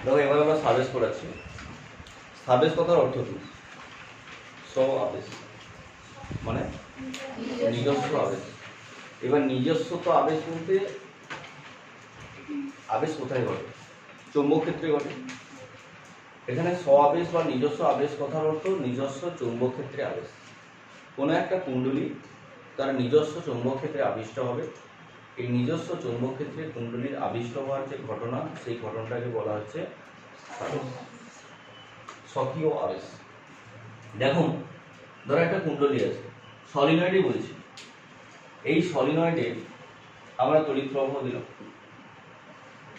দেখো এবার আমরা সাবেশ করাচ্ছি। সাবেশ কথার অর্থ কি? স্ব আবেশ মানে নিজস্ব আবেশ। এবার নিজস্ব তো আবেশ বলতে আবেশ কোথায় ঘটে? চৌম্বক ক্ষেত্রে ঘটে। এখানে স্ব আবেশ বা নিজস্ব আবেশ কথার অর্থ নিজস্ব চৌম্বক ক্ষেত্রে আবেশ। কোনো একটা কুণ্ডলী তার নিজস্ব চৌম্বক ক্ষেত্রে আবিষ্ট হবে। এই নিজস্ব চৌম্বক ক্ষেত্রে কুণ্ডলীর আবিষ্ট হওয়ার যে ঘটনা, সেই ঘটনাটাকে বলা হচ্ছে স্বকীয় আবেশ। দেখুন, ধরো একটা কুণ্ডলী আছে, সলিনয়েডই বলছি। এই সলিনয়েডে আমরা তড়িৎ প্রবাহ দিলাম।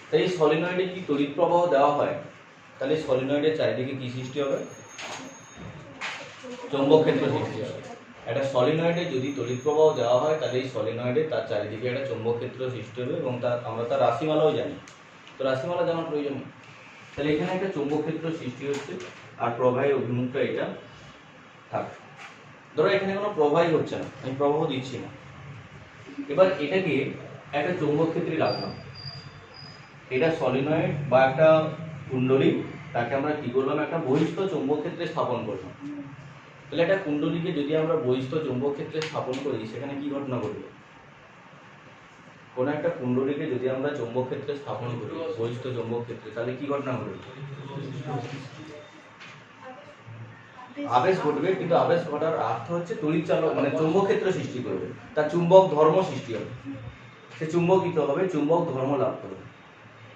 তাই এই সলিনয়েডে কি তড়িৎ প্রবাহ দেওয়া হয়, তাহলে সলিনয়েডের চারিদিকে কি সৃষ্টি হবে? চৌম্বক ক্ষেত্র সৃষ্টি হবে। একটা সলিনয়েডে যদি তড়িৎ প্রবাহ দেওয়া হয়, তাহলে এই সলিনয়েডে তার চারিদিকে একটা চৌম্বক ক্ষেত্র সৃষ্টি হবে এবং আমরা তার রাশিমালাও জানি। তো রাশিমালা জানার প্রয়োজন নেই। তাহলে এখানে একটা চৌম্বক ক্ষেত্র সৃষ্টি হচ্ছে আর প্রবাহের অভিমুখটা এটা থাক। ধরো এখানে কোনো প্রবাহই হচ্ছে না, আমি প্রবাহ দিচ্ছি না। এবার এটাকে একটা চৌম্বক ক্ষেত্রে রাখলাম। এটা সলিনয়েড বা একটা কুণ্ডলী, তাকে আমরা কি করলাম? একটা বহিস্থ চৌম্বক ক্ষেত্রে স্থাপন করলাম। তাহলে একটা কুণ্ডলীকে যদি আমরা বহিস্থ চৌম্বক ক্ষেত্রে স্থাপন করি, সেখানে কি ঘটনা ঘটবে? কোনো একটা কুণ্ডলীকে যদি আমরা চৌম্বক ক্ষেত্রে স্থাপন করি, বহিস্থ চৌম্বক ক্ষেত্রে, তাহলে কি ঘটনা ঘটবে? আবেশ ঘটবে। কিন্তু আবেশ ঘটার অর্থ হচ্ছে তড়িৎ চালক মানে চৌম্বক ক্ষেত্র সৃষ্টি করবে, তার চুম্বক ধর্ম সৃষ্টি হবে। সে চুম্বকিত হবে, চুম্বক ধর্ম লাভ করবে।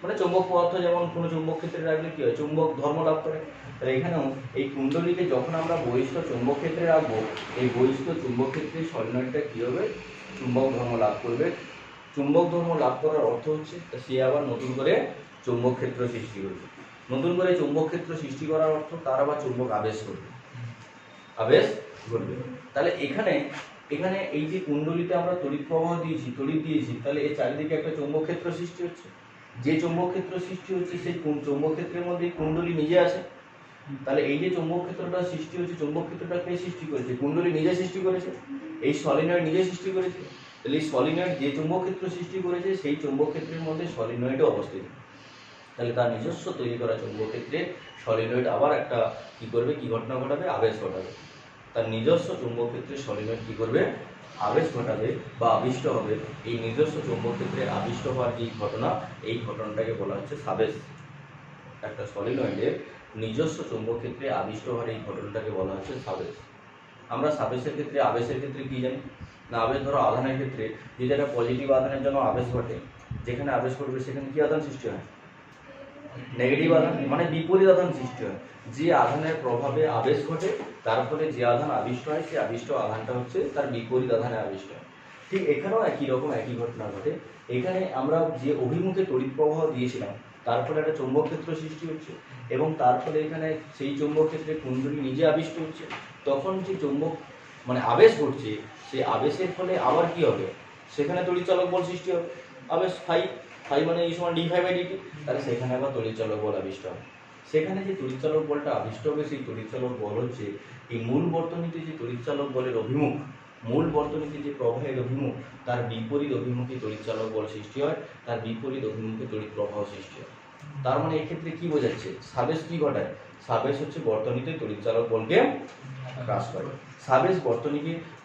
মানে চৌম্বক পদার্থ যেমন কোনো চৌম্বক ক্ষেত্রে রাখলে কি হয়? চুম্বক ধর্ম লাভ করে। তাহলে এখানেও এই কুণ্ডলীকে যখন আমরা বহিস্থ চৌম্বক ক্ষেত্রে রাখবো, এই বহিস্থ চুম্বক ক্ষেত্রে সলিনয়েডটা কি হবে? চুম্বক ধর্ম লাভ করবে। চুম্বক ধর্ম লাভ করার অর্থ হচ্ছে সে আবার নতুন করে চৌম্বক ক্ষেত্র সৃষ্টি করবে। নতুন করে চৌম্বক ক্ষেত্র সৃষ্টি করার অর্থ তার আবার চুম্বক আবেশ করবে, আবেশ ঘটবে। তাহলে এখানে এখানে এই যে কুণ্ডলীতে আমরা তড়িৎ প্রবাহ দিয়েছি, তড়িৎ দিয়েছি, তাহলে এর চারিদিকে একটা চৌম্বক ক্ষেত্র সৃষ্টি হচ্ছে। যে চৌম্বক ক্ষেত্র সৃষ্টি হচ্ছে, সেই চৌম্বক ক্ষেত্রের মধ্যে কুণ্ডলী নিজে আছে। তাহলে এই যে চৌম্বক ক্ষেত্রটা সৃষ্টি হচ্ছে, চৌম্বক ক্ষেত্রটা কে সৃষ্টি করেছে? কুণ্ডলী নিজে সৃষ্টি করেছে, এই সলিনয়েড নিজে সৃষ্টি করেছে। তাহলে এই সলিনয়েড যে চৌম্বক ক্ষেত্র সৃষ্টি করেছে, সেই চৌম্বক ক্ষেত্রের মধ্যে সলিনয়েডও অবস্থিত। তাহলে তার নিজস্ব তৈরি করা চৌম্বক ক্ষেত্রে সলিনয়েড আবার একটা কি করবে? কি ঘটনা ঘটাবে? আবেশ ঘটাবে। তার নিজস্ব চৌম্বক ক্ষেত্রে সলিনয়েড কি করবে? আবেশ ঘটাবে বা আবিষ্ট হবে। এই নিজস্ব চৌম্বক ক্ষেত্রে আবিষ্ট হওয়ার যে ঘটনা, এই ঘটনাটাকে বলা হচ্ছে সাবেশ। একটা সলিনয়েডের নিজস্ব চৌম্বক ক্ষেত্রে আবিষ্ট হওয়ার এই ঘটনাটাকে বলা হচ্ছে সাবেশ। আমরা সাবেশের ক্ষেত্রে আবেশের ক্ষেত্রে কি জানি না? আবেশ ধরো আধানের ক্ষেত্রে যদি একটা পজিটিভ আধানের জন্য আবেশ ঘটে, যেখানে আবেশ করবে সেখানে কি আধান সৃষ্টি হয়? নেগেটিভ আধান, মানে বিপরীত আধান সৃষ্টি হয়। যে আধানের প্রভাবে আবেশ ঘটে, তার ফলে যে আধান আবিষ্ট হয়, সেই আবিষ্ট আধানটা হচ্ছে তার বিপরীত আধানে আবিষ্ট হয়। ঠিক এখানেও একই রকম একই ঘটনা ঘটে। এখানে আমরা যে অভিমুখে তড়িৎ প্রবাহ দিয়েছিলাম, তার ফলে একটা চৌম্বক ক্ষেত্র সৃষ্টি হচ্ছে এবং তার ফলে এখানে সেই চৌম্বক ক্ষেত্রে কুণ্ডলী নিজে আবিষ্ট হচ্ছে। তখন যে চৌম্বক মানে আবেশ ঘটছে, সেই আবেশের ফলে আবার কি হবে? সেখানে তড়িৎ চালক বল সৃষ্টি হবে। আবেশ ফাই মানে এই সময় d5/dt, তাহলে সেখানে আবার তড়িৎ চালক বল আবিষ্ট হবে। সেখানে যে তড়িৎ চালক বলটা আবিষ্ট হবে, সেই তড়িৎ চালক বল হচ্ছে এই মূল বর্তনীতে যে তড়িৎ চালক বলের অভিমুখ, মূল বর্তনীতে যে প্রবাহের অভিমুখ, তার বিপরীত অভিমুখে তড়িৎ চালক বল সৃষ্টি হয়, তার বিপরীত অভিমুখে তড়িৎ প্রবাহ সৃষ্টি হয়। তার মানে এক্ষেত্রে কি বোঝাচ্ছে? সাবেশ কি ঘটায়? সাবেশ হচ্ছে বর্তনীতে তড়িৎ চালক বলকে হ্রাস করে। সাবেশ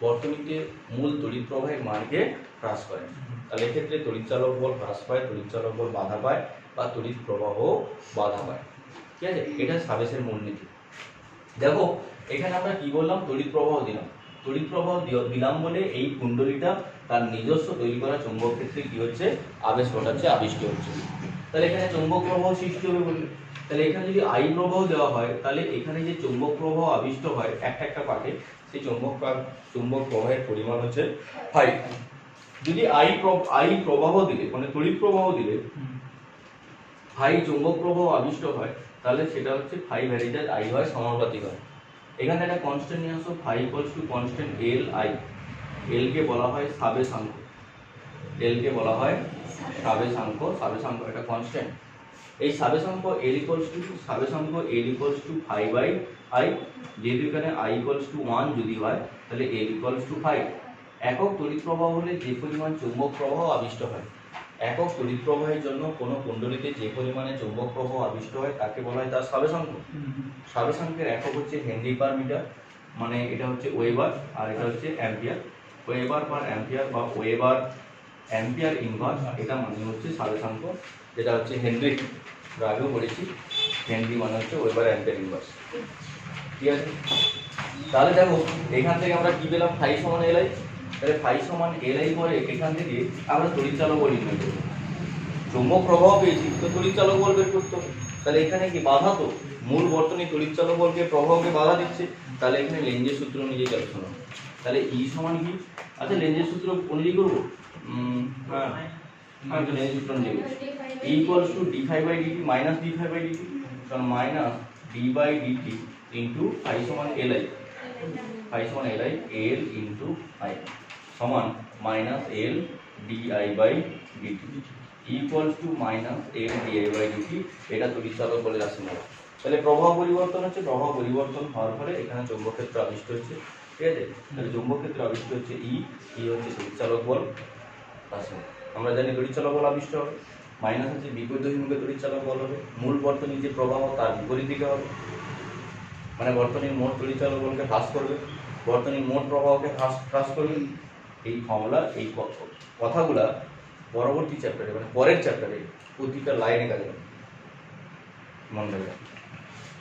বর্তনীতে মূল তড়িৎ প্রবাহের মানকে হ্রাস করে। তাহলে এক্ষেত্রে তড়িৎ চালক বল হ্রাস পায়, তড়িৎ চালক বল বাধা পায় বা তড়িৎ প্রবাহ বাধা পায়। ঠিক আছে, এটা সাবেশের মূলনীতি। দেখো এখানে আমরা কি বললাম? তড়িৎ প্রবাহ দিলাম। তড়িৎ প্রবাহ দিলাম বলে এই কুণ্ডলীটা তার নিজস্ব তৈরি করা চৌম্বক ক্ষেত্রে কি হচ্ছে? আবেশ ঘটাচ্ছে, আবিষ্ট হচ্ছে। তাহলে এখানে চৌম্বক প্রবাহ সৃষ্টি হবে বলে, তাহলে এখানে যদি আই প্রবাহ দেওয়া হয়, তাহলে এখানে যে চৌম্বক প্রবাহ আবিষ্ট হয় একটা পাকে, সেই চৌম্বক প্রবাহের পরিমাণ হচ্ছে ফাই। যদি আই প্রবাহ দিলে মানে তড়িৎ প্রবাহ দিলে ফাই চৌম্বক প্রবাহ আবিষ্ট হয়, তাহলে সেটা হচ্ছে ফাই ভ্যারিজাজ আই হয়, সমানুপাতিক হয়। এখানে একটা কনস্ট্যান্ট নিয়ে আসো, phi equals to constant L I. L কে বলা হয় সাবেশাঙ্ক, এল কে বলা হয় সাবেশাঙ্ক। সাবেশাঙ্ক একটা কনস্ট্যান্ট। এই সাবেশাঙ্ক L equals to phi by I. যেহেতু এখানে আই ইকুয়ালস টু 1 যদি হয়, তাহলে এল ইকুয়ালস টু ফাই। একক তড়িৎ প্রবাহ হলে যে পরিমাণ চৌম্বক প্রবাহ আবিষ্ট হয়, একক তড়িৎ প্রবাহের জন্য কোনো কুণ্ডলীতে যে পরিমাণে চৌম্বক প্রবাহ আবিষ্ট হয় তাকে বলা হয় তার সাবেশাঙ্ক। সাবেশাঙ্কের একক হচ্ছে হেনরি পার মিটার, মানে এটা হচ্ছে ওয়েবার আর এটা হচ্ছে অ্যাম্পিয়ার। ওয়েবার পার অ্যাম্পিয়ার বা ওয়েবার অ্যাম্পিয়ার ইনভার্স, এটা মানে হচ্ছে সাবেশাঙ্ক, যেটা হচ্ছে হেনরি। আমরা আগেও পড়েছি, হেনরি মানে হচ্ছে ওয়েবার অ্যাম্পিয়ার ইনভার্স। ঠিক আছে, তাহলে দেখো এখান থেকে আমরা কি পেলাম, ফাই সমান এলআই। তাহলে ফাই সমান এলআই পরে এখান থেকে আমরা তড়িৎ চালক বল নির্ণয় করবো। চৌম্বক প্রবাহ পেয়েছি তো তড়িৎ চালক বল বের করতে হবে। তাহলে এখানে কি বাধা, তো মূল বর্তনী তড়িৎ চালক বলকে প্রবাহকে বাধা দিচ্ছে, তাহলে এখানে লেঞ্জের সূত্র অনুযায়ী আলোচনা। তাহলে ই সমান কি, আচ্ছা লেঞ্জের সূত্র অনুযায়ী করবো। হ্যাঁ হ্যাঁ, লেঞ্জের সূত্র অনুযায়ী E equals to D phi by DT minus D phi by DT, কারণ minus D by DT into phi সমান এলআই। ফাই সমান এলআই, এল ইন্টু আই সমান minus L DI by DT equals to minus L DI by DT. এটা তড়িৎ চালক বলে রাশিমালা। তাহলে প্রবাহ পরিবর্তন হচ্ছে, প্রবাহ পরিবর্তন হওয়ার ফলে এখানে চৌম্বক ক্ষেত্র আবিষ্ট হচ্ছে। ঠিক আছে, তাহলে চৌম্বক ক্ষেত্র আবিষ্ট হচ্ছে ই, ই হচ্ছে তড়িৎ চালক বল রাশিমালা। আমরা জানি তড়িৎ চালক বল আবিষ্ট হবে, মাইনাস হচ্ছে বিপরীত অভিমুখে তড়িৎ চালক বল হবে, মূল বর্তনীর যে প্রবাহ তার বিপরীত দিকে হবে, মানে বর্তনীর মোট তড়িৎ চালক বলকে হ্রাস করবে, বর্তনীর মোট প্রবাহকে হ্রাস করবে। এই ফর্মুলা, এই কথাগুলা পরবর্তী চ্যাপ্টারে মানে পরের চ্যাপ্টারে প্রতিটা লাইনে কাজে মনে রাখবে।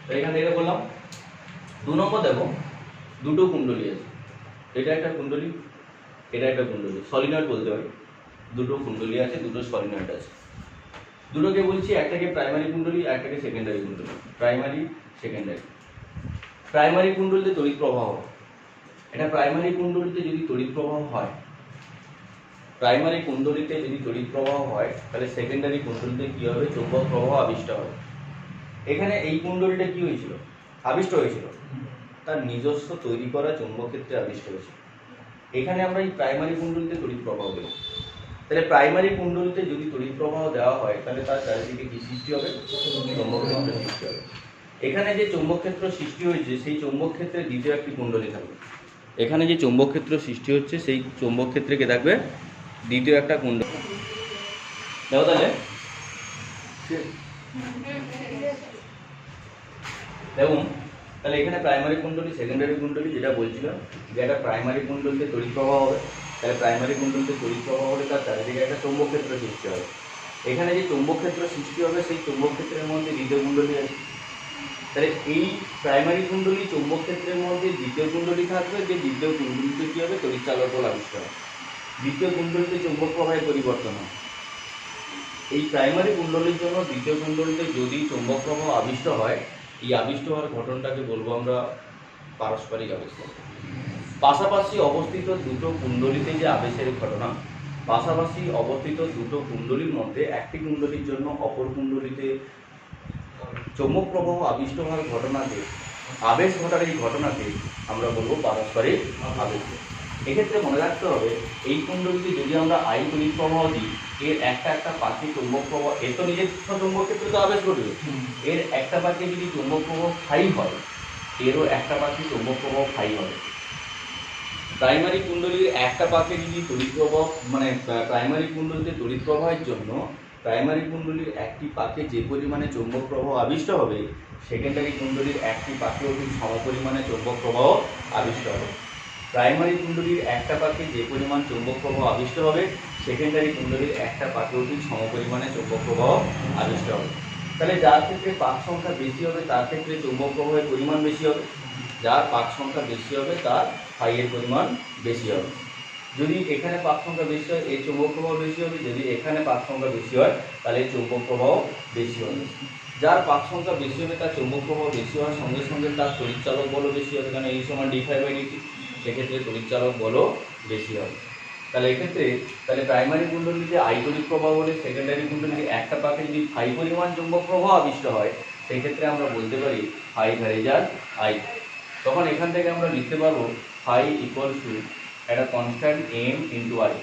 তো এখান থেকে বললাম 2 নম্বর দেখো, দুটো কুণ্ডলী আছে, এটা একটা কুণ্ডলী, এটা একটা কুণ্ডলী, সলিনয়েড বলতে পারি। দুটো কুণ্ডলী আছে, দুটো সলিনয়েড আছে। দুটোকে বলছি একটাকে প্রাইমারি কুণ্ডলী, একটাকে সেকেন্ডারি কুণ্ডলী। Primary, secondary. প্রাইমারি কুণ্ডলীতে তড়িৎ প্রবাহ, এটা প্রাইমারি কুণ্ডলীতে যদি তড়িৎ প্রবাহ হয়, প্রাইমারি কুণ্ডলীতে যদি তড়িৎ প্রবাহ হয়, তাহলে সেকেন্ডারি কুণ্ডলীতে কি হবে, চৌম্বক প্রবাহ আবিষ্ট হবে। এখানে এই কুণ্ডলীটা কি হয়েছিল, আবিষ্ট হয়েছিল, তার নিজস্ব তৈরি করা চৌম্বক ক্ষেত্রে আবিষ্ট হয়েছিল। এখানে আমরা এই প্রাইমারি কুণ্ডলীতে তড়িৎ প্রবাহ দেব। তাহলে প্রাইমারি কুণ্ডলীতে যদি তড়িৎ প্রবাহ দেওয়া হয়, তাহলে তার চারিদিকে কি সৃষ্টি হবে, চৌম্বক ক্ষেত্র সৃষ্টি হবে। এখানে যে চৌম্বক ক্ষেত্র সৃষ্টি হয়েছে, সেই চৌম্বক ক্ষেত্রে দ্বিতীয় একটি কুণ্ডলী থাকবে। এখানে যে চৌম্বক ক্ষেত্র সৃষ্টি হচ্ছে, সেই চৌম্বক ক্ষেত্রে কে থাকবে, দ্বিতীয় একটা কুণ্ডলী। দেখো তাহলে দেখুন, তাহলে এখানে প্রাইমারি কুণ্ডলী, সেকেন্ডারি কুণ্ডলী, যেটা বলছিলাম যে একটা প্রাইমারি কুণ্ডলীতে তড়িৎ প্রবাহ হবে, তাহলে প্রাইমারি কুণ্ডলীতে তড়িৎ প্রবাহ হলে তার চারিদিকে একটা চৌম্বক ক্ষেত্র সৃষ্টি হবে। এখানে যে চৌম্বক ক্ষেত্র সৃষ্টি হবে, সেই চৌম্বক ক্ষেত্রের মধ্যে দ্বিতীয় কুণ্ডলী আছে। তাহলে এই প্রাইমারি কুণ্ডলী চৌম্বক ক্ষেত্রের মধ্যে দ্বিতীয় কুণ্ডলী থাকবে, যে দ্বিতীয় কুণ্ডলীতে কী হবে, তড়িৎ চালক বল আবিষ্ট হবে। দ্বিতীয় কুণ্ডলীতে চৌম্বক প্রবাহের পরিবর্তন হয়। এই প্রাইমারি কুণ্ডলীর জন্য দ্বিতীয় কুণ্ডলীতে যদি চৌম্বক প্রবাহ আবিষ্ট হয়, এই আবিষ্ট হওয়ার ঘটনাটাকে বলবো আমরা পারস্পরিক আবেশ। পাশাপাশি অবস্থিত দুটো কুণ্ডলীতে যে আবেশের ঘটনা, পাশাপাশি অবস্থিত দুটো কুণ্ডলীর মধ্যে একটি কুণ্ডলীর জন্য অপর কুণ্ডলীতে চৌম্বক প্রবাহ আবিষ্ট হওয়ার ঘটনাকে, আবেশ ঘটার এই ঘটনাকে আমরা বলবো পারস্পরিক আবেশ। এক্ষেত্রে মনে রাখতে হবে, এই কুণ্ডলীতে যদি আমরা আই তড়িৎ প্রবাহ দিই, এর একটা একটা পাখি চৌম্বক প্রবাহ, এর তো নিজের চৌম্বক ক্ষেত্রে তো আবেশ ঘটবে, এর একটা পাখি যদি চৌম্বক প্রবাহ ফাই হয়, এরও একটা পাখি চৌম্বক প্রবাহ ফাই হবে। প্রাইমারি কুণ্ডলীর একটা পাকে যদি তড়িৎ প্রবাহ, মানে প্রাইমারি কুণ্ডলীতে তড়িৎ প্রবাহের জন্য প্রাইমারি কুণ্ডলীর একটি পাকে যে পরিমাণে চৌম্বক প্রবাহ আবিষ্ট হবে, সেকেন্ডারি কুণ্ডলীর একটি পাকেও ঠিক সমপরিমাণে চৌম্বক প্রবাহ আবিষ্ট হবে। প্রাইমারি কুণ্ডলীর একটা পাকে যে পরিমাণ চৌম্বক প্রবাহ আবিষ্ট হবে, সেকেন্ডারি কুণ্ডলীর একটা পাকেও ঠিক সমপরিমাণে চৌম্বক প্রবাহ আবিষ্ট হবে। তাহলে যার ক্ষেত্রে পাক সংখ্যা বেশি হবে, তার ক্ষেত্রে চৌম্বক প্রবাহের পরিমাণ বেশি হবে, যার পাক সংখ্যা বেশি হবে তার ফাইয়ের পরিমাণ বেশি হবে। যদি এখানে পাক সংখ্যা বেশি হয়, এর চৌম্বক প্রবাহ বেশি হবে, যদি এখানে পাক সংখ্যা বেশি হয়, তাহলে এর চৌম্বক প্রবাহ বেশি হবে। যার পাক সংখ্যা বেশি হবে, তার চৌম্বক প্রবাহ বেশি হওয়ার সঙ্গে সঙ্গে তার তড়িৎ চালক বলও বেশি হবে, কারণ এই সমান ডি ফাই বাই ডিটি, সেক্ষেত্রে তড়িৎ চালক বলও বেশি হবে। তাহলে এক্ষেত্রে তাহলে প্রাইমারি কুণ্ডলীতে আই তড়িৎ প্রবাহ হলে, সেকেন্ডারি কুণ্ডলীতে একটা পাকে যদি ফাই পরিমাণ চৌম্বক প্রবাহ আবিষ্ট হয়, সেক্ষেত্রে আমরা বলতে পারি ফাই ভ্যারিজার আই। তখন এখান থেকে আমরা লিখতে পারবো ফাই ইকুয়ালস টু একটা কনস্ট্যান্ট এম ইন্টু আই।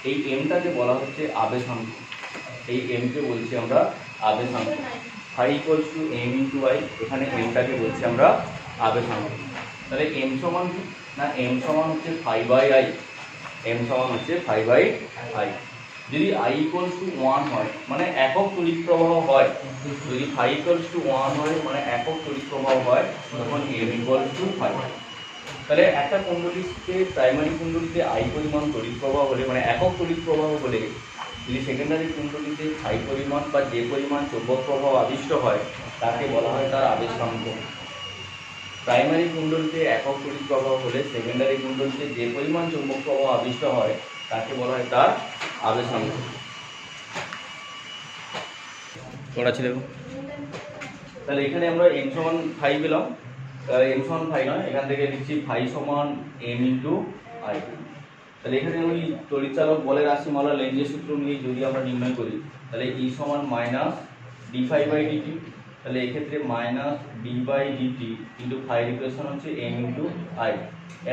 এই এমটাকে বলা হচ্ছে আবেশাঙ্ক, এই এমকে বলছি আমরা আবেশাঙ্ক। Phi equals to M into I, এখানে এমটাকে বলছি আমরা আবেশাঙ্ক। তাহলে এম সমান কি না, এম সমান হচ্ছে ফাই বাই আই, এম সমান হচ্ছে ফাই বাই আই। যদি I ইকুয়ালস টু 1 হয় মানে একক তড়িৎ প্রবাহ হয়, যদি phi ইকুয়ালস টু 1 হয় মানে একক তড়িৎ প্রবাহ হয়, তখন M ইকুয়ালস টু 5। তাহলে একটা কুণ্ডলীতে প্রাইমারি কুণ্ডলীতে I পরিমাণ তড়িৎ প্রবাহ হলে মানে একক তড়িৎ প্রবাহ হলে, যদি সেকেন্ডারি কুণ্ডলীতে phi পরিমাণ বা যে পরিমাণ চৌম্বক প্রবাহ আবিষ্ট হয় তাকে বলা হয় তার আবেশাঙ্ক। প্রাইমারি কুণ্ডলীতে একক তড়িৎ প্রবাহ হলে সেকেন্ডারি কুণ্ডলীতে যে পরিমাণ চৌম্বক প্রবাহ আবিষ্ট হয় তাকে বলা হয় তার আবেশাঙ্ক। তোমরা ছিল তাহলে এখানে আমরা m সমান 5 পেলাম, m সমান 5 নয়, এখান থেকে লিখছি phi সমান m ইন্টু I। তাহলে এখানে ওই তড়িৎচালক বলের রাশিমালা লেঞ্জের সূত্র নিয়ে যদি আমরা নির্ণয় করি তাহলে E সমান minus D phi by DT, তাহলে এক্ষেত্রে minus D by DT into phi রিপ্রেশন হচ্ছে m into I,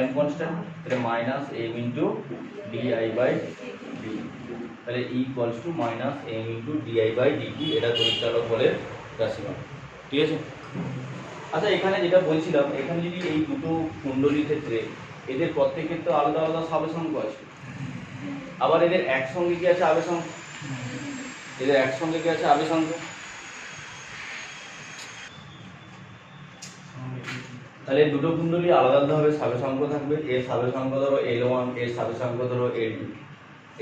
m constant, তাহলে minus m into DI by D, তাহলে E equals to minus m into DI by DT, এটা তড়িৎচালক বলের রাশিমালা। ঠিক আছে। আচ্ছা এখানে যেটা বলছিলাম, এখানে যদি এই দুটো কুণ্ডলীর ক্ষেত্রে এদের প্রত্যেক ক্ষেত্রে আলাদা আলাদা সাবেশাঙ্ক আছে, আবার এদের একসঙ্গে কি আছে আবেশাঙ্ক, এদের একসঙ্গে কি আছে আবেশাঙ্ক। তাহলে দুটো কুণ্ডলী আলাদা আলাদাভাবে সাবেশাঙ্ক থাকবে, এর সাবেশাঙ্ক ধরো L1, এর সাবেশাঙ্ক ধরো L2।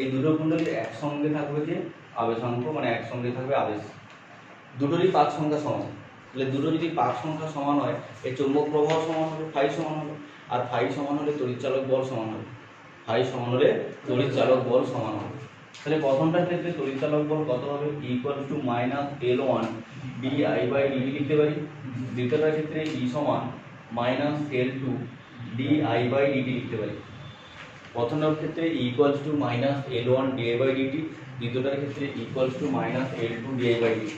এই দুটো কুণ্ডলীর একসঙ্গে থাকবে যে আবেশাঙ্ক, মানে একসঙ্গে থাকবে আবেশ, দুটোরই পাক সংখ্যা সমান। তাহলে দুটো যদি পাক সংখ্যা সমান হয় এর চৌম্বক প্রবাহ সমান হবে, ফাই সমান হবে, আর ফাই সমান হলে তড়িৎচালক বল সমান হবে, ফাই সমান হলে তড়িৎচালক বল সমান হবে। তাহলে প্রথমটার ক্ষেত্রে তড়িৎচালক বল কত হবে, equal to minus L1 DI by d t লিখতে পারি। দ্বিতীয়টার ক্ষেত্রে E সমান minus L2 DI by d t লিখতে পারি। প্রথমটার ক্ষেত্রে equal to minus L1 DI by DT, দ্বিতীয়টার ক্ষেত্রে equal to minus L2 DI by DT.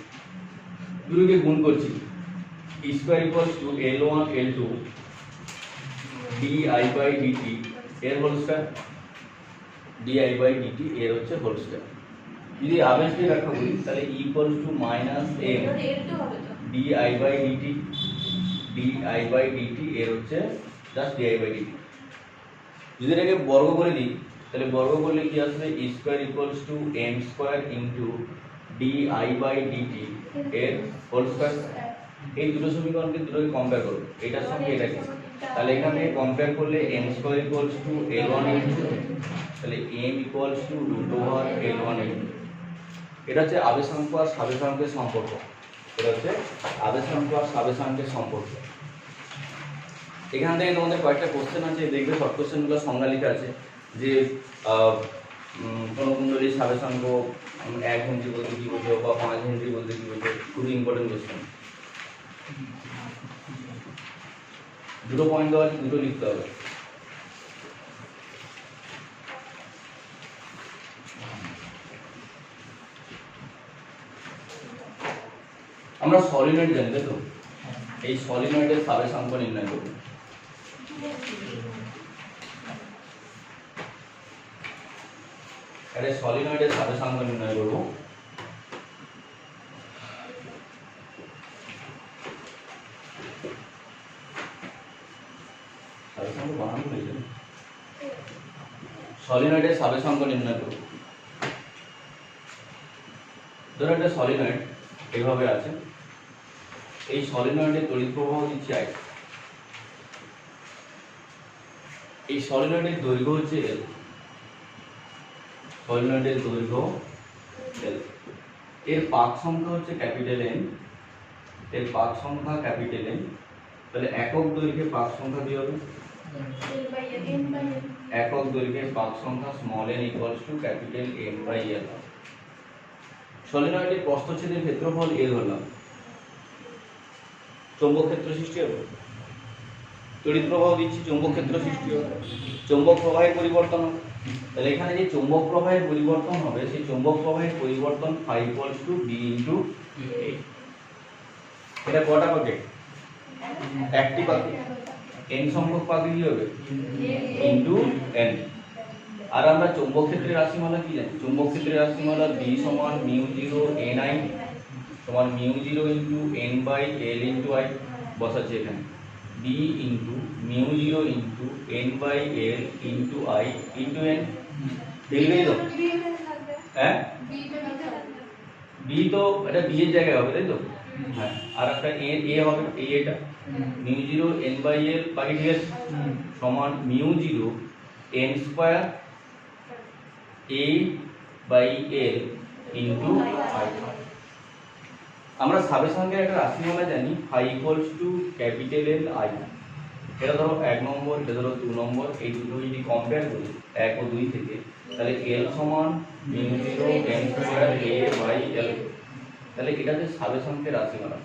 দুটোকে গুণ করছি, E square equals to L1 L2 DI by DT এর whole square, DI by DT এর হচ্ছে হোল স্কয়ার। যদি আবেশকে ব্যাখ্যা করি তাহলে E equals to minus m d i by d t, d i by DT এর হচ্ছে জাস্ট ডিআই বাই ডিটি। যদি এটাকে বর্গ করে দিই তাহলে বর্গ করলে কি আসবে, E square equals to m square into d i by DT এর হোল স্কয়ার। এই দুটো সমীকরণকে দুটোকে কম্পেয়ার করব, এটার সঙ্গে এটাকে, তাহলে এখানে কম্পেয়ার করলে m square equals to L1 into, তাহলে m equals to root over L1 into, এটা হচ্ছে আবেশাঙ্ক আর সাবেশাঙ্কের সম্পর্ক, এটা হচ্ছে আবেশাঙ্ক আর সাবেশাঙ্কের সম্পর্ক। এখান থেকে তোমাদের কয়েকটা কোশ্চেন আছে, দেখবে শর্ট কোশ্চেনগুলো সংজ্ঞা লেখা আছে যে কোন কুণ্ডলীর সাবেশাঙ্ক 1 হেনরি বলতে কি বোঝো বা 5 হেনরি বলতে কি বোঝো, খুবই ইম্পর্টেন্ট কোশ্চেন। দুটো পয়েন্ট দেওয়া আছে, দুটো লিখতে হবে। আমরা সলিনয়েড জানি তাই তো, এই সলিনয়েডের সাবেশাঙ্ক নির্ণয় করব। এটা সলিনয়েডের সাবেশাঙ্ক নির্ণয় করব। সলিনয়েডের সাবেশাঙ্ক নির্ণয় করব। ধরো একটা সলিনয়েড এইভাবে আছে, এই সলিনয়েডের তড়িৎ প্রবাহ দিচ্ছি I, এই সলিনয়েডের দৈর্ঘ্য হচ্ছে L, সলিনয়েডের দৈর্ঘ্য L, এর পাক সংখ্যা হচ্ছে ক্যাপিটাল N, এর পাক সংখ্যা ক্যাপিটাল N। তাহলে একক দৈর্ঘ্যে পাক সংখ্যা কি হবে, একক দৈর্ঘ্যের পাক সংখ্যা small n equals to capital M by L। সলিনয়েডের প্রস্থচ্ছেদের ক্ষেত্রফল L হলাম, চৌম্বক ক্ষেত্র সৃষ্টি হবে, তড়িৎ প্রবাহ দিচ্ছি, চৌম্বক ক্ষেত্র সৃষ্টি হবে, চৌম্বক প্রবাহের পরিবর্তন হবে। তাহলে এখানে যে চৌম্বক প্রবাহের পরিবর্তন হবে সেই চৌম্বক প্রবাহের পরিবর্তন phi equals to b into a। এটা কটা পাকে, একটি পাকে, n সংখ্যক পাকে কি হবে ইনটু n। আর আমরা চৌম্বক ক্ষেত্রের রাশিমালা কি জানি, চৌম্বক ক্ষেত্রের রাশিমালা b সমান μ0 ni সমান μ0 into n by l into i, বসাচ্ছি এখানে b into μ0 into n by l into i into n। দেখলেই তো হ্যাঁ বি তো এটা বি এর জায়গায় হবে তাই তো, হ্যাঁ আর একটা এ এ হবে এই এটা mu zero N by L বাকি ঠিক আছে সমান mu zero N square A by L into I. আমরা সাবেশাঙ্কের একটা রাশিমালা জানি phi equals to capital L I. এটা ধরো 1 নম্বর, এটা ধরো 2 নম্বর, এই দুটো যদি কম্পেয়ার করি 1 ও 2 থেকে, তাহলে এল সমান mu zero N square A by L. তাহলে এটা যে সাবেশাঙ্কের রাশিমালা,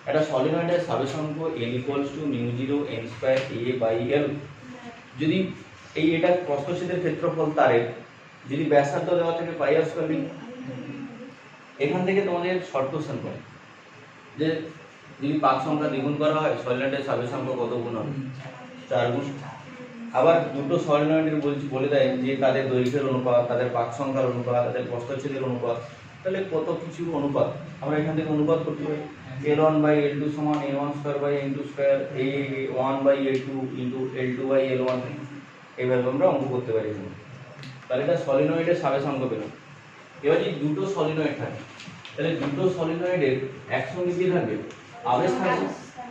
একটা সলিনয়েডের সাবেশাঙ্ক L equals to mu zero N square A by L. যদি এটা প্রস্থচ্ছেদের ক্ষেত্রফল তারের, যদি ব্যাসার্ধ দেওয়া থাকে পাই আর স্কয়ার বি, এখান থেকে তোমাদের শর্ট কোশ্চেন করে যে যদি পাক সংখ্যা দ্বিগুণ করা হয় সলিনয়েডের সাবেশাঙ্ক কত গুণ হবে, 4 গুণ। আবার দুটো সলিনয়েডের বলে দেয় যে তাদের দৈর্ঘ্যের অনুপাত, তাদের পাক সংখ্যার অনুপাত, তাদের প্রস্থচ্ছেদের অনুপাত, তাহলে কত কিছু অনুপাত আমরা এখান থেকে অনুপাত করতে পারি। L1 বাই L2 সমান A1 square by N2 square, A1 by A2 into L2 by L1। এইভাবে আমরা অঙ্ক করতে পারি। তাহলে এটা সলিনয়েডের সাবেশাঙ্ক পেলাম। এবার যদি দুটো সলিনয়েড থাকে তাহলে দুটো সলিনয়েডের একসঙ্গে কি থাকবে, আবেশ থাকবে।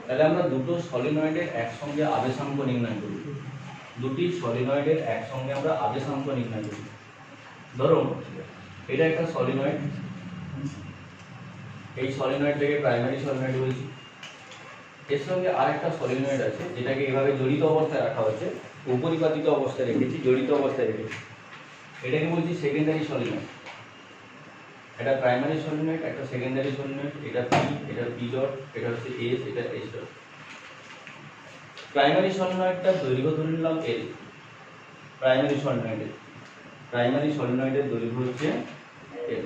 তাহলে আমরা দুটো সলিনয়েডের একসঙ্গে আবেশাঙ্ক নির্ণয় করি। দুটি সলিনয়েডের একসঙ্গে আমরা আবেশাঙ্ক নির্ণয় করি। ধরো এটা একটা সলিনয়েড, এই সলিনয়েডটাকে প্রাইমারি সলিনয়েড বলছি। এর সঙ্গে আরেকটা সলিনয়েড আছে যেটাকে এভাবে জড়িত অবস্থায় রাখা হচ্ছে, উপরিপাতিত অবস্থায় রেখেছি, জড়িত অবস্থায় রেখেছি। এটাকে বলছি সেকেন্ডারি সলিনয়েড। এটা প্রাইমারি সলিনয়েড, একটা সেকেন্ডারি সলিনয়েড। এটা পি, এটা পি ডট, এটা হচ্ছে এস, এটা এস ডট। প্রাইমারি সলিনয়েডটার দৈর্ঘ্য ধরে নিলাম এল। প্রাইমারি সলিনয়েডের দৈর্ঘ্য হচ্ছে এল,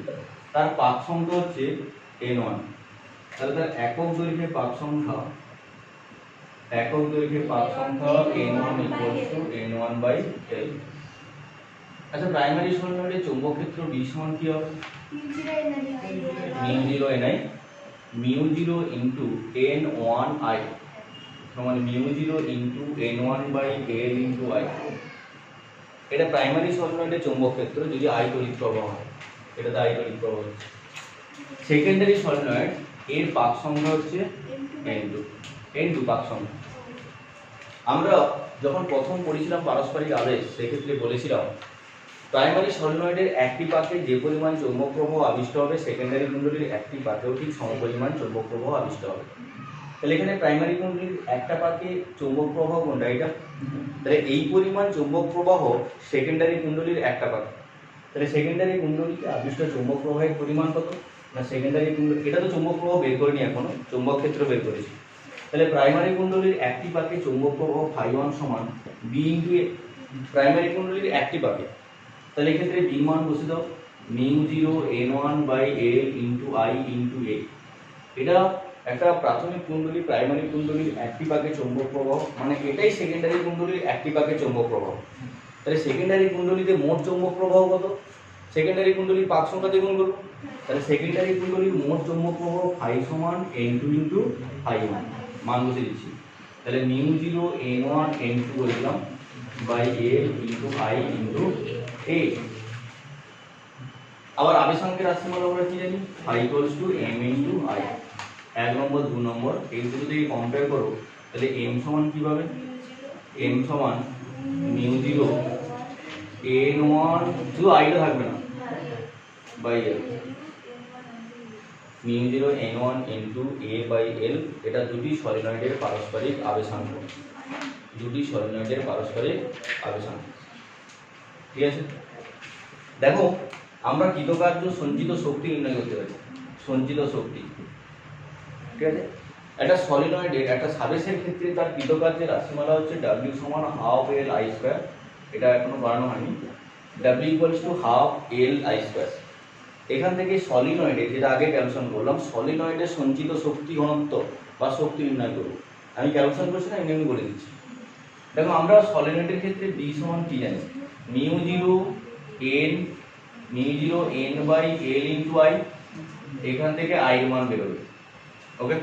তার পাক সংখ্যা হচ্ছে n1। তাহলে তার একক দৈর্ঘ্যে পাক সংখ্যা n1 n1 বাই l। আচ্ছা প্রাইমারি সলিনয়েডের চৌম্বক ক্ষেত্র B সমান কি হবে, mu 0 ni, mu 0 into n1 i সমান mu 0 into n1 by l into i। এটা প্রাইমারি সলিনয়েডের চৌম্বক ক্ষেত্র যদি I তড়িৎ প্রবাহ হয়, এটাতে I তড়িৎ প্রবাহ হচ্ছে। সেকেন্ডারি সলিনয়েড এর পাক সংখ্যা হচ্ছে n2 পাক সংখ্যা। আমরা যখন প্রথম পড়েছিলাম পারস্পরিক আবেশ সেক্ষেত্রে বলেছিলাম প্রাইমারি সলিনয়েডের একটি পাকে যে পরিমাণ চৌম্বক প্রবাহ আবিষ্ট হবে সেকেন্ডারি কুণ্ডলীর একটি পাকেও ঠিক সমপরিমাণ চৌম্বক প্রবাহ আবিষ্ট হবে। তাহলে এখানে প্রাইমারি কুণ্ডলীর একটা পাকে চৌম্বক প্রবাহ কোনটা, এটা। তাহলে এই পরিমাণ চৌম্বক প্রবাহ সেকেন্ডারি কুণ্ডলীর একটা পাকে, তাহলে সেকেন্ডারি কুণ্ডলীতে আবিষ্ট চৌম্বক প্রবাহের পরিমাণ কত না, সেকেন্ডারি কুণ্ডলী, এটা তো চৌম্বক প্রবাহ বের করিনি এখনো, চৌম্বক ক্ষেত্র বের করেছি। তাহলে প্রাইমারি কুণ্ডলীর একটি পাকে চৌম্বক প্রবাহ φ1 সমান b ইনটু a। প্রাইমারি কুণ্ডলীর একটি পাকে, তাহলে এক্ষেত্রে b মান বসে দাও mu 0 n1 by l into i into a। এটা একটা প্রাথমিক কুণ্ডলী, প্রাইমারি কুণ্ডলীর একটি পাকে চৌম্বক প্রবাহ, মানে এটাই সেকেন্ডারি কুণ্ডলীর একটি পাকে চৌম্বক প্রবাহ। তাহলে সেকেন্ডারি কুণ্ডলীতে মোট চৌম্বক প্রবাহ কত, সেকেন্ডারি কুণ্ডলীর পাক সংখ্যা দ্বিগুণ করব। তাহলে সেকেন্ডারি কুণ্ডলীর মোট চৌম্বক প্রবাহ ফাই সমান n2 ইনটু φ1, মান বসে দিচ্ছি। তাহলে মিউ 0 n1 n2 বললাম by l into i into a। আবার আবেশাঙ্কের রাশিমালা আমরা কি জানি, phi equals to m into i। 1 নম্বর 2 নম্বর এই দুটো যদি কম্পেয়ার করো তাহলে m সমান কি পাবে, m সমান মিউ 0 n1, শুধু i টা থাকবে না, by l mu 0 n1 into a by l। এটা দুটি সলিনয়েডের পারস্পরিক আবেশাঙ্ক, ঠিক আছে। দেখো আমরা কৃতকার্য সঞ্চিত শক্তি নির্ণয় করতে পারি, সঞ্চিত শক্তি, ঠিক আছে। একটা সলিনয়েডের একটা সাবেশের ক্ষেত্রে তার কৃতকার্যের রাশিমালা হচ্ছে w সমান হাফ l i স্কয়ার। এটা এখনো বাড়ানো হয়নি, w equals to half l i square. এখান থেকে সলিনয়েডে, যেটা আগে ক্যালকুলেশন করলাম, সলিনয়েডের সঞ্চিত শক্তি ঘনত্ব বা শক্তি নির্ণয় করব। আমি ক্যালকুলেশন করছি না, এমনি বলে দিচ্ছি। দেখো আমরা সলিনয়েডের ক্ষেত্রে b সমান কি জানি, mu 0 n by l into i। এখান থেকে i এর মান বের হবে, ওকে।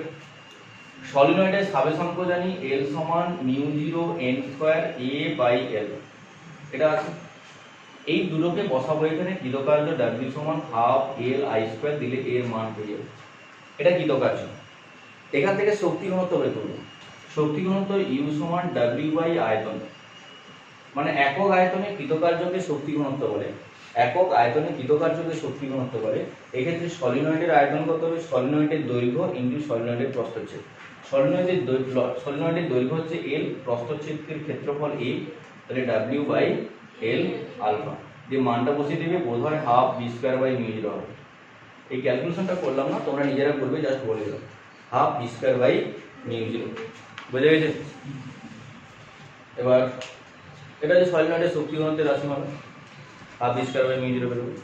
সলিনয়েডের সাবেশাঙ্ক জানি l সমান mu 0 n square a by l, এটা আছে। এই দুটোকে বসাবো এখানে, কৃতকার্য ডাব্লিউ সমান হাফ এল আই স্কোয়ার দিলে এর মান পেয়ে যাবে। এটা কৃতকার্য। এখান থেকে শক্তি ঘনত্ব বের করবো। শক্তি ঘনত্ব ইউ সমান ডাব্লিউ বাই আয়তন, মানে একক আয়তনে কৃতকার্যকে শক্তি ঘনত্ব বলে, একক আয়তনে কৃতকার্যকে শক্তি ঘনত্ব বলে। এক্ষেত্রে সলিনয়েডের আয়তন কত হবে? সলিনয়েডের দৈর্ঘ্য ইন্টু সলিনয়েডের প্রস্থচ্ছেদ। সলিনয়েডের দৈর্ঘ্য হচ্ছে এল, প্রস্থচ্ছেদের ক্ষেত্রফল এ, তাহলে ডাব্লিউ বাই এল আলফা দিয়ে মানটা বসিয়ে দেবে, বোধ হয় half B square by mu zero হবে। এই ক্যালকুলেশনটা করলাম না, তোমরা নিজেরা করবে, জাস্ট বলে দিলাম half B square by mu zero. বুঝে গেছে? এবার এটা যে সলিনয়েডের শক্তি ঘনত্বের রাশি মানে half B square by mu zero বেরোবে।